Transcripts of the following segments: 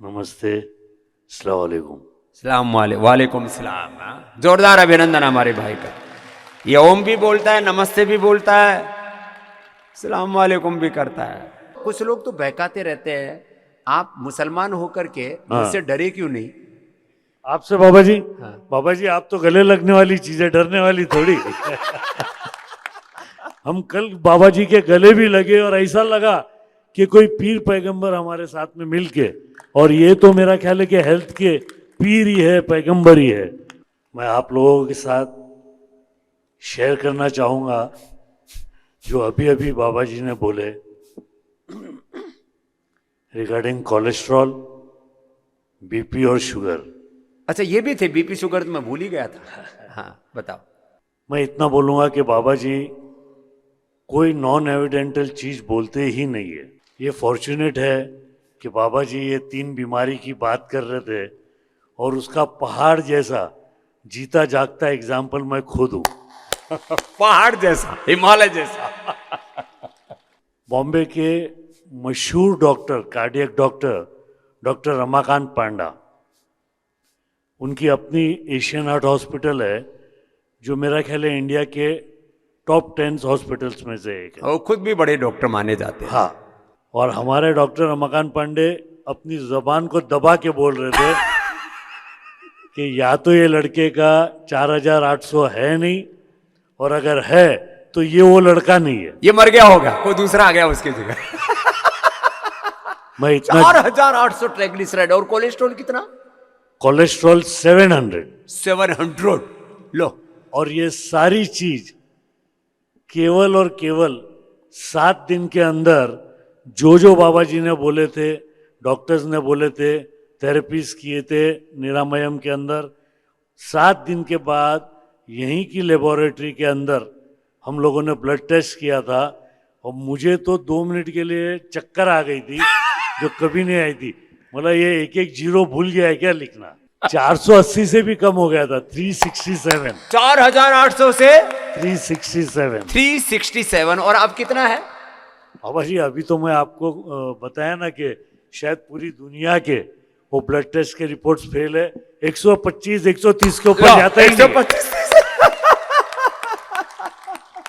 नमस्ते, अस्सलाम वालेकुम। वालेकुम सलाम। जोरदार अभिनंदन हमारे भाई का। ये ओम भी बोलता है, नमस्ते भी बोलता है, सलाम वालेकुम भी करता है। कुछ लोग तो बहकाते रहते हैं, आप मुसलमान होकर के मुझसे डरे क्यों नहीं? आपसे बाबा जी? हाँ। बाबा जी आप तो गले लगने वाली चीज है, डरने वाली थोड़ी। हम कल बाबा जी के गले भी लगे और ऐसा लगा कि कोई पीर पैगंबर हमारे साथ में मिल के, और ये तो मेरा ख्याल है कि हेल्थ के पीर ही है, पैगंबर ही है। मैं आप लोगों के साथ शेयर करना चाहूँगा जो अभी अभी बाबा जी ने बोले रिगार्डिंग कोलेस्ट्रॉल, बीपी और शुगर। अच्छा ये भी थे बीपी शुगर, तो मैं भूल ही गया था। हाँ बताओ। मैं इतना बोलूँगा कि बाबा जी कोई नॉन एविडेंटल चीज़ बोलते ही नहीं है। ये फॉर्चुनेट है कि बाबा जी ये 3 बीमारी की बात कर रहे थे और उसका पहाड़ जैसा जीता जागता एग्जाम्पल मैं खुद हूँ। पहाड़ जैसा, हिमालय जैसा। बॉम्बे के मशहूर doctor, cardiac doctor, doctor Ramakant Panda, उनकी अपनी एशियन हार्ट हॉस्पिटल है जो मेरा ख्याल है इंडिया के टॉप 10 हॉस्पिटल्स में से एक है। और खुद भी बड़े डॉक्टर माने जाते हैं। हाँ, और हमारे डॉक्टर रमाकांत पांडे अपनी जबान को दबा के बोल रहे थे कि या तो ये लड़के का 4800 है नहीं, और अगर है तो ये वो लड़का नहीं है, ये मर गया होगा, कोई दूसरा आ गया उसकी जगह। मैं इतना 4800 ट्राइग्लिसराइड और कोलेस्ट्रॉल कितना? कोलेस्ट्रॉल 700। 700 लो। और ये सारी चीज केवल और केवल 7 दिन के अंदर जो बाबा जी ने बोले थे, डॉक्टर्स ने बोले थे, थेरेपीज किए थे निरामयम के अंदर, 7 दिन के बाद यहीं की लेबोरेटरी के अंदर हम लोगों ने ब्लड टेस्ट किया था और मुझे तो 2 मिनट के लिए चक्कर आ गई थी जो कभी नहीं आई थी। मतलब ये एक एक जीरो भूल गया है क्या लिखना। 480 से भी कम हो गया था, 367। 4800 से 367। 367। और अब कितना है? बाबा जी अभी तो मैं आपको बताया ना कि शायद पूरी दुनिया के वो ब्लड टेस्ट के रिपोर्ट्स फेल है। 125 130 के ऊपर जाता ही नहीं। 125।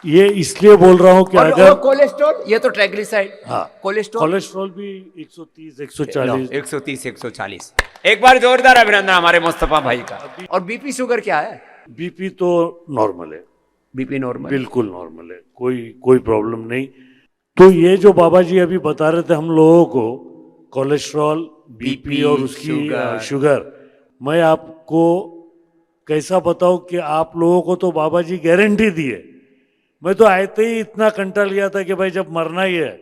ये इसलिए बोल रहा हूँ कि अगर कोलेस्ट्रॉल, ये तो ट्राइग्लिसराइड। हाँ, कोलेस्ट्रॉल भी 130 140। 130 140। एक बार जोरदार अभिनंदन हमारे मुस्तफा भाई का। और बीपी शुगर क्या है? बीपी तो नॉर्मल है, बीपी नॉर्मल, बिल्कुल नॉर्मल है, कोई प्रॉब्लम नहीं। तो ये जो बाबा जी अभी बता रहे थे हम लोगों को, कोलेस्ट्रॉल, बीपी और उसकी शुगर, मैं आपको कैसा बताऊं कि आप लोगों को तो बाबा जी गारंटी दिए। मैं तो आते ही इतना कंटा लिया था कि भाई जब मरना ही है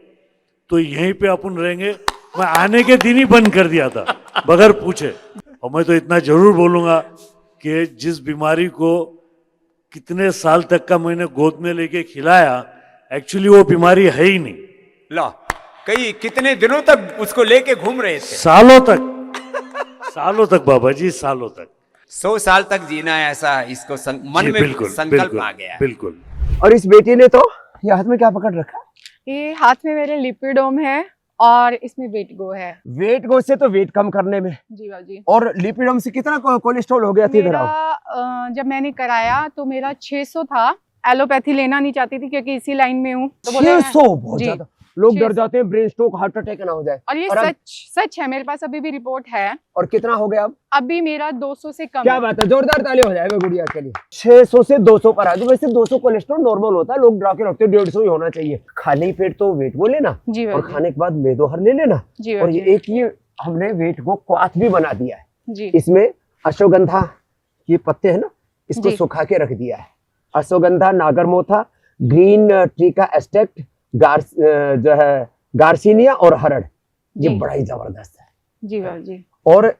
तो यहीं पे अपन रहेंगे। मैं आने के दिन ही बंद कर दिया था बगैर पूछे। और मैं तो इतना जरूर बोलूंगा कि जिस बीमारी को कितने साल तक का मैंने गोद में लेके खिलाया, एक्चुअली वो बीमारी है ही नहीं। ला, कई कितने दिनों तक उसको लेके घूम रहे थे? सालों तक बाबा जी, सालों तक। 100 साल तक जीना है, ऐसा इसको मन में संकल्प आ गया है। बिल्कुल। और इस बेटी ने तो ये हाथ में क्या पकड़ रखा? ये हाथ में मेरे लिपिडोम है और इसमें वेट गो है। वेट गो से तो वेट कम करने में जी बाजी। और लिपिडम से कितना कोलेस्ट्रॉल हो गया थी? मेरा जब मैंने कराया तो मेरा 600 था। एलोपैथी लेना नहीं चाहती थी क्योंकि इसी लाइन में हूँ। तो 600 बहुत ज्यादा। लोग डर 600 जाते हैं ब्रेन स्ट्रोक, हार्ट अटैक ना हो जाए। और ये सच है, मेरे पास अभी भी रिपोर्ट है। और कितना हो गया अब? अभी मेरा 200 से कम। क्या बात है, जोरदार ताली हो जाएगा गुड़िया के लिए। 600 से 200 पर आ जाओ। वैसे 200 कोलेस्ट्रॉल नॉर्मल होता है, लोग डरा के रखते हैं 150 ही होना चाहिए। खाली पेट तो वेट वो लेना और खाने के बाद मेदोहर ले लेना। और ये हमने वेट को क्वाथ भी बना दिया है। इसमें अश्वगंधा ये पत्ते है ना, इसको सुखा के रख दिया है। अश्वगंधा, नागरमोथा, ग्रीन ट्री का एस्टेक्ट, जो है गार्सिनिया और हरड़, ये बड़ा ही जबरदस्त है। जी जी। और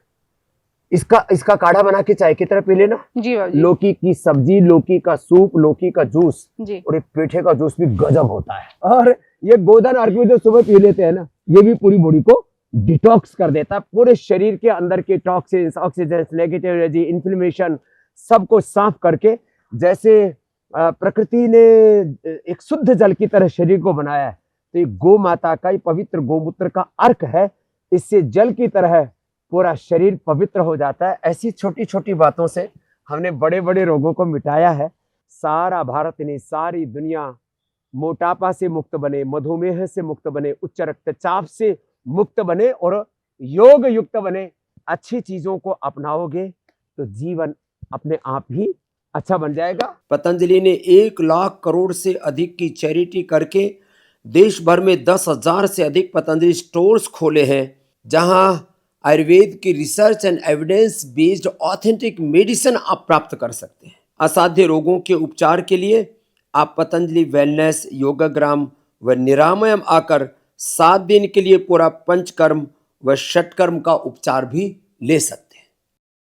इसका काढ़ा बना के चाय की तरह पी लेना। जी लौकी की सब्जी, लौकी का सूप, लौकी का जूस और एक पेठे का जूस भी गजब होता है। और ये गोधन अर्घ में जो सुबह पी लेते हैं ना, ये भी पूरी बॉडी को डिटॉक्स कर देता है। पूरे शरीर के अंदर के toxins, oxidants, negative energy, inflammation सबको साफ करके, जैसे प्रकृति ने एक शुद्ध जल की तरह शरीर को बनाया है, तो ये गौ माता का, ये पवित्र गोमूत्र का अर्क है। इससे जल की तरह पूरा शरीर पवित्र हो जाता है। ऐसी छोटी छोटी बातों से हमने बड़े बड़े रोगों को मिटाया है। सारा भारत नहीं, सारी दुनिया मोटापा से मुक्त बने, मधुमेह से मुक्त बने, उच्च रक्तचाप से मुक्त बने और योग युक्त बने। अच्छी चीजों को अपनाओगे तो जीवन अपने आप ही अच्छा बन जाएगा। पतंजलि ने 1 लाख करोड़ से अधिक की चैरिटी करके देश भर में 10,000 से अधिक पतंजलि स्टोर्स खोले हैं, जहां आयुर्वेद की research and evidence based authentic medicine आप प्राप्त कर सकते हैं। असाध्य रोगों के उपचार के लिए आप पतंजलि वेलनेस, योगाग्राम व निरामयम आकर 7 दिन के लिए पूरा पंचकर्म व षटकर्म का उपचार भी ले सकते हैं।